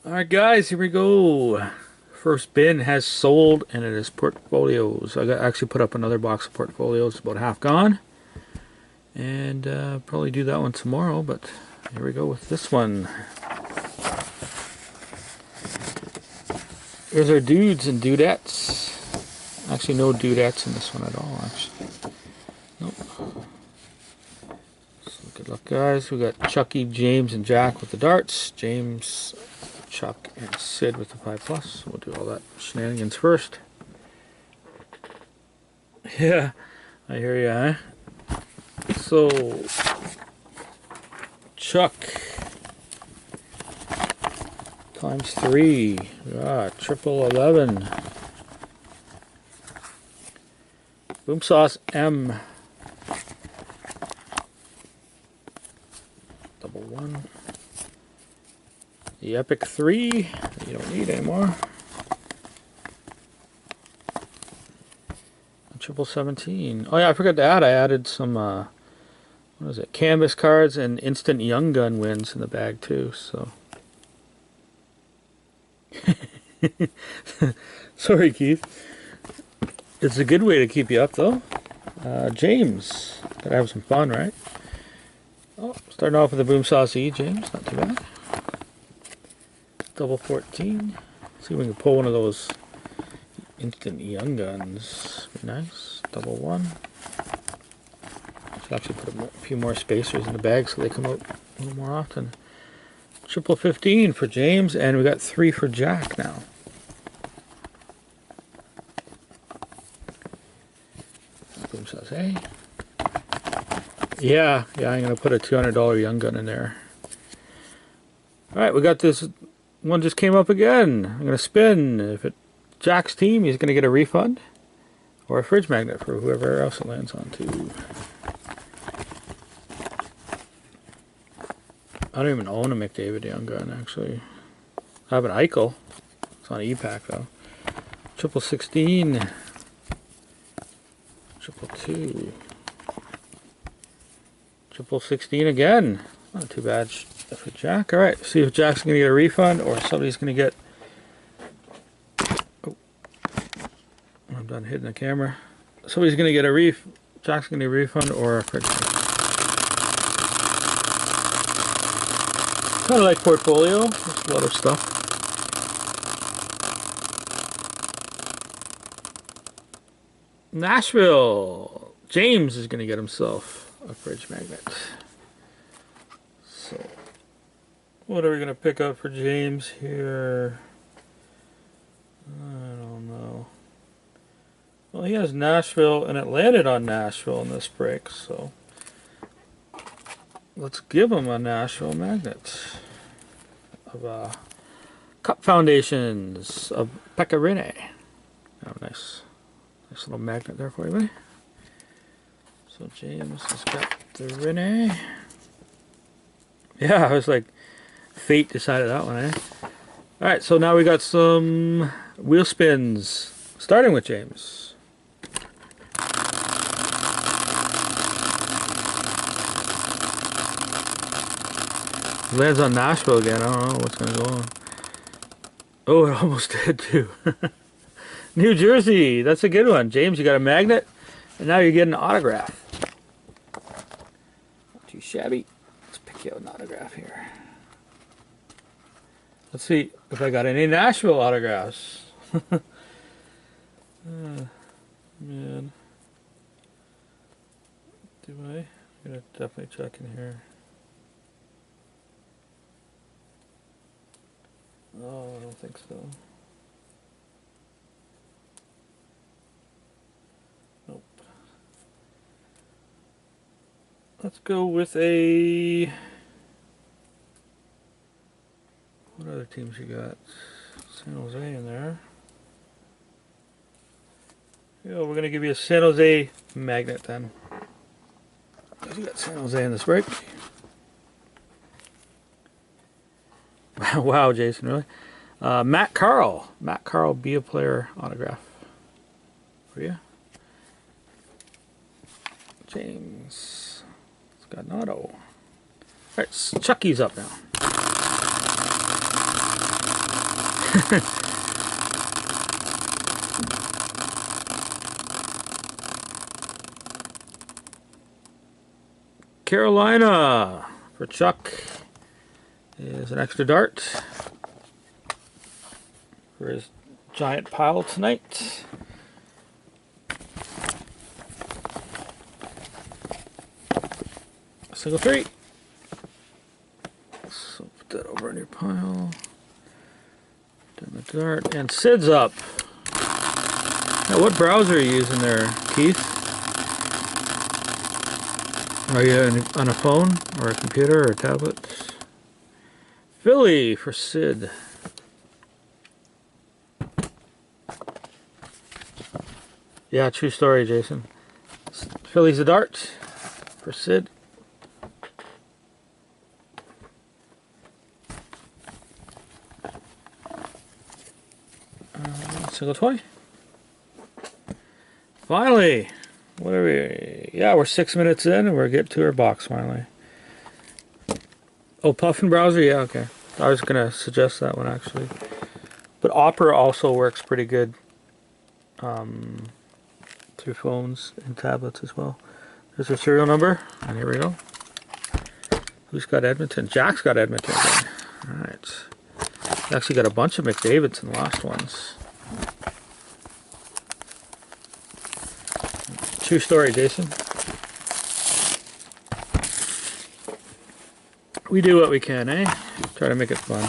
Alright guys, here we go. First bin has sold and it is portfolios. I actually put up another box of portfolios, about half gone. And probably do that one tomorrow, but here we go with this one. Here's our dudes and dudettes. Actually no dudettes in this one at all, actually. Nope. So good luck guys. We got Chucky, James, and Jack with the darts. James, Chuck, and Sid with the 5+. We'll do all that shenanigans first. Yeah, I hear ya, huh? So, Chuck times 3. Triple 11. Boom sauce M. Double 1. The Epic 3 that you don't need anymore. Triple 17. Oh yeah, I forgot to add. I added some what is it? Canvas cards and instant Young Gun wins in the bag too. So sorry, Keith. It's a good way to keep you up though. James, gotta have some fun, right? Oh, starting off with the Boom Sauce E, James. Not too bad. Double 14. See if we can pull one of those instant Young Guns. Be nice. Double 1. Should actually put a few more spacers in the bag so they come out a little more often. Triple 15 for James, and we got 3 for Jack now. Boom sauce, hey? Yeah, I'm gonna put a $200 Young Gun in there. Alright, we got this one just came up again. I'm gonna spin. If it Jack's team, he's gonna get a refund or a fridge magnet for whoever else it lands on too. I don't even own a McDavid Young Gun actually. I have an Eichel. It's on E-Pack though. Triple 16. Triple 2. Triple 16 again. Not too bad for Jack. Alright, see if Jack's going to get a refund or somebody's going to get... Oh, I'm done hitting the camera. Somebody's going to get a Jack's going to get a refund or a fridge. Kind of like portfolio. There's a lot of stuff. Nashville. James is going to get himself a fridge magnet. So, what are we going to pick up for James here? I don't know. Well, he has Nashville, and it landed on Nashville in this break, so let's give him a Nashville magnet of Cup Foundations of Pecorine. Oh, nice little magnet there for you, buddy. So James has got the Rene. Yeah, I was like, fate decided that one, eh? Alright, so now we got some wheel spins, starting with James. Lands on Nashville again. I don't know what's going to go on. Oh, it almost did too. New Jersey, that's a good one. James, you got a magnet, and now you're getting an autograph. Not too shabby. Let's pick you out an autograph here. Let's see if I got any Nashville autographs. Man. Do I? I'm going to definitely check in here. Oh, I don't think so. Nope. Let's go with a... What other teams you got? San Jose in there. Yeah, we're going to give you a San Jose magnet then. You got San Jose in this break. Wow, Jason, really? Matt Carl. Matt Carl, be a player autograph for you. James. It's got an auto. Alright, Chucky's up now. Carolina for Chuck is an extra dart for his giant pile tonight. Single 3. So put that over in your pile. Down the dart. And Sid's up. Now, what browser are you using there, Keith? Are you on a phone or a computer or a tablet? Philly for Sid. Yeah, true story, Jason. Philly's a dart for Sid. Single 20. Finally, what are we? Yeah, we're 6 minutes in and we're getting to our box finally. Oh, Puffin browser? Yeah, okay. I was going to suggest that one actually. But Opera also works pretty good through phones and tablets as well. There's our serial number, and here we go. Who's got Edmonton? Jack's got Edmonton. Alright. Actually got a bunch of McDavids in the last ones. True story, Jason. We do what we can, eh? Try to make it fun.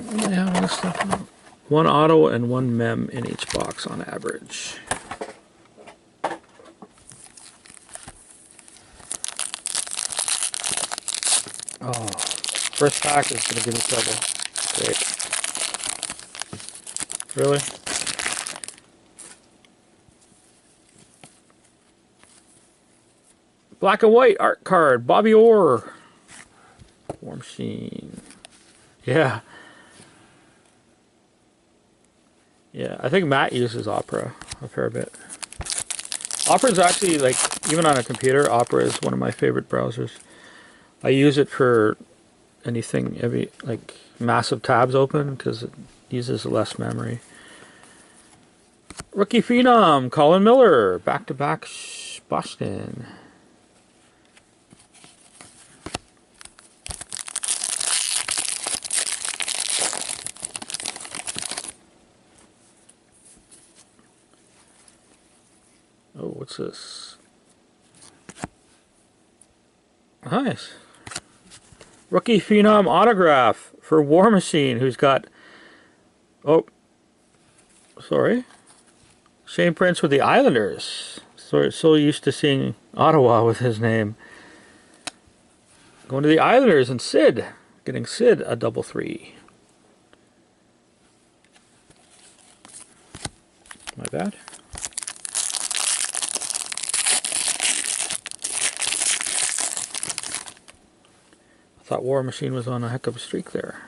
What do they have all this stuff on? 1 auto and 1 mem in each box on average. Oh, first pack is going to give me trouble. Great. Really? Black and white art card, Bobby Orr. War Machine. Yeah. Yeah, I think Matt uses Opera a fair bit. Opera is actually, like, even on a computer, Opera is one of my favorite browsers. I use it for anything, like massive tabs open, because it uses less memory. Rookie Phenom, Colin Miller, back-to-back Boston. Oh, what's this? Nice. Rookie Phenom autograph for War Machine, who's got... Oh, sorry. Shane Prince with the Islanders. So used to seeing Ottawa with his name. Going to the Islanders and Sid. Getting Sid a double 3. My bad. I thought War Machine was on a heck of a streak there.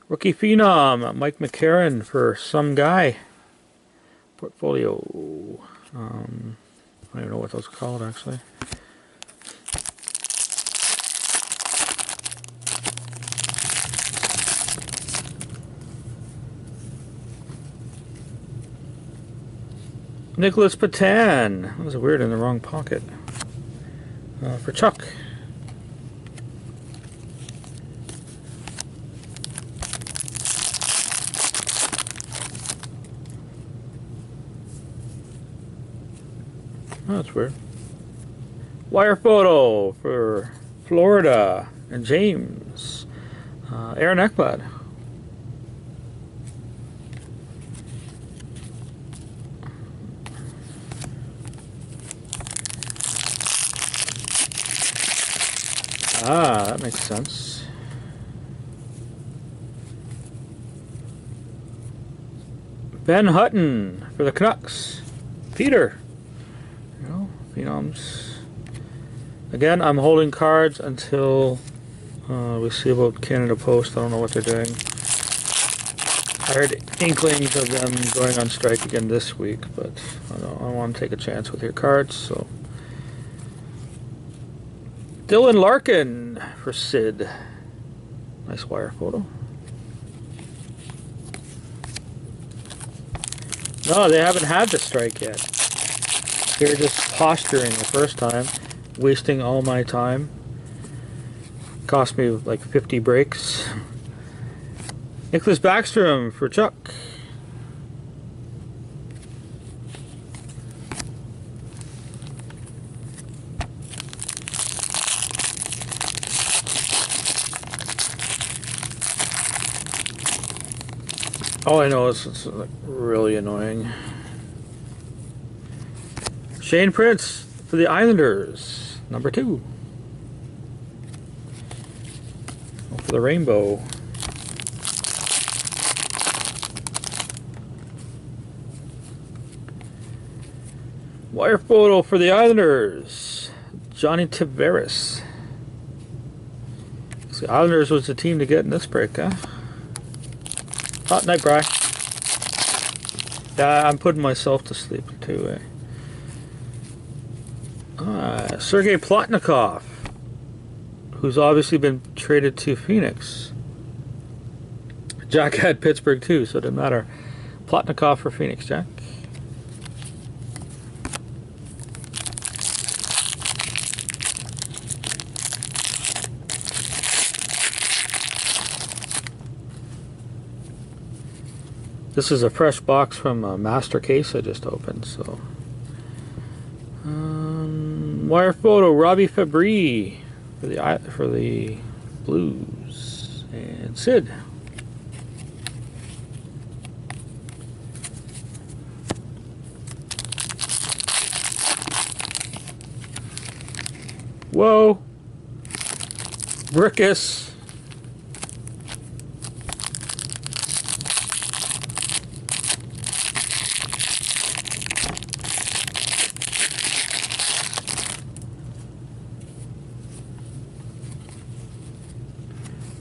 Rookie Phenom, Mike McCarron for some guy. Portfolio. I don't even know what those are called actually. Nicholas Patan. That was weird in the wrong pocket. For Chuck. Oh, that's weird. Wire photo for Florida and James. Aaron Ekblad. Ah, that makes sense. Ben Hutton for the Canucks. Peter. You know, Phenoms. Again, I'm holding cards until we see about Canada Post. I don't know what they're doing. I heard inklings of them going on strike again this week, but I don't want to take a chance with your cards, so... Dylan Larkin for Sid. Nice wire photo. No, they haven't had the strike yet. They're just posturing the first time, wasting all my time. Cost me like 50 breaks. Nicholas Backstrom for Chuck. All I know is it's like really annoying. Shane Prince for the Islanders, number 2. For the rainbow. Wire photo for the Islanders, Johnny Tavares. So the Islanders was the team to get in this break, huh? Oh, night, Bri. Yeah, I'm putting myself to sleep too, Sergei Plotnikov, who's obviously been traded to Phoenix. Jack had Pittsburgh too, so it didn't matter. Plotnikov for Phoenix, Jack. This is a fresh box from a master case I just opened, so. Wire photo, Robbie Fabry for the Blues. And Sid. Whoa. Brickus.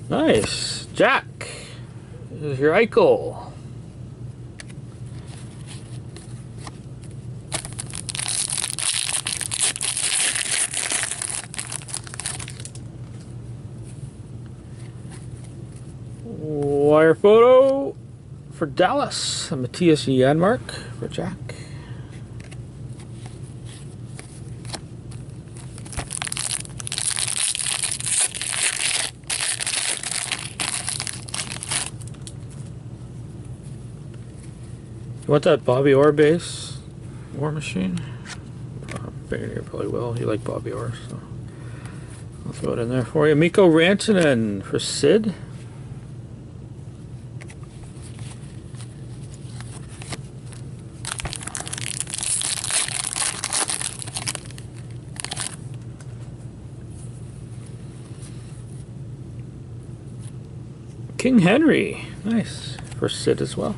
Nice. Jack. This is your Eichel. Wire photo for Dallas. Matthias Janmark for Jack. You want that Bobby Orr base? War Machine? I figured you probably will. You like Bobby Orr, so I'll throw it in there for you. Mikko Rantanen for Sid. King Henry. Nice. For Sid as well.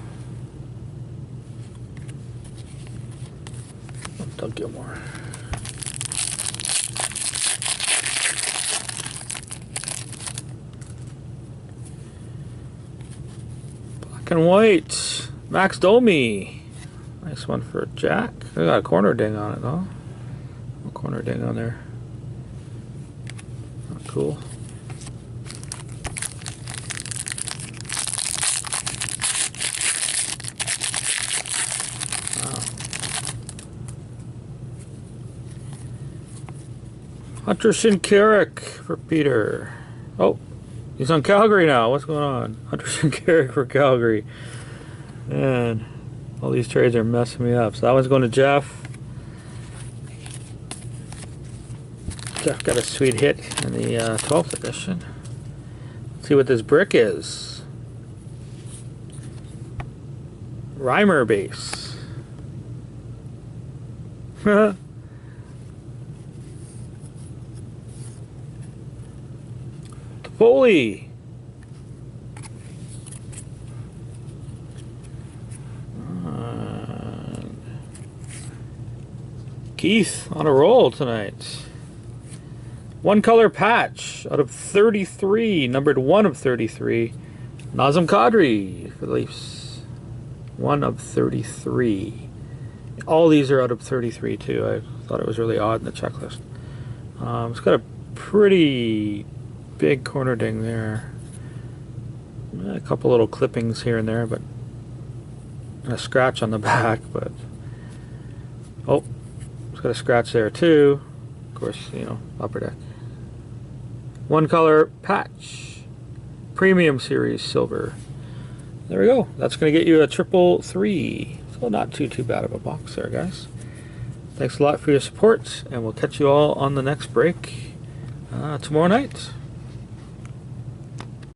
Doug Gilmore. Black and white. Max Domi. Nice one for Jack. They got a corner ding on it though. A corner ding on there. Oh, cool. Hunter Shinkarik for Peter. Oh, he's on Calgary now. What's going on? Hunter Shinkarik for Calgary. Man, all these trades are messing me up. So that one's going to Jeff. Jeff got a sweet hit in the 12th edition. Let's see what this brick is. Reimer base. Foley. Keith on a roll tonight. One color patch out of 33, numbered 1 of 33. Nazem Kadri for the Leafs. 1 of 33. All these are out of 33 too. I thought it was really odd in the checklist. It's got a pretty big corner ding there. A couple little clippings here and there, but a scratch on the back, but oh, it's got a scratch there too. Of course, you know, upper deck. One color patch, premium series silver. There we go. That's going to get you a 333. So not too bad of a box there, guys. Thanks a lot for your support, and we'll catch you all on the next break tomorrow night.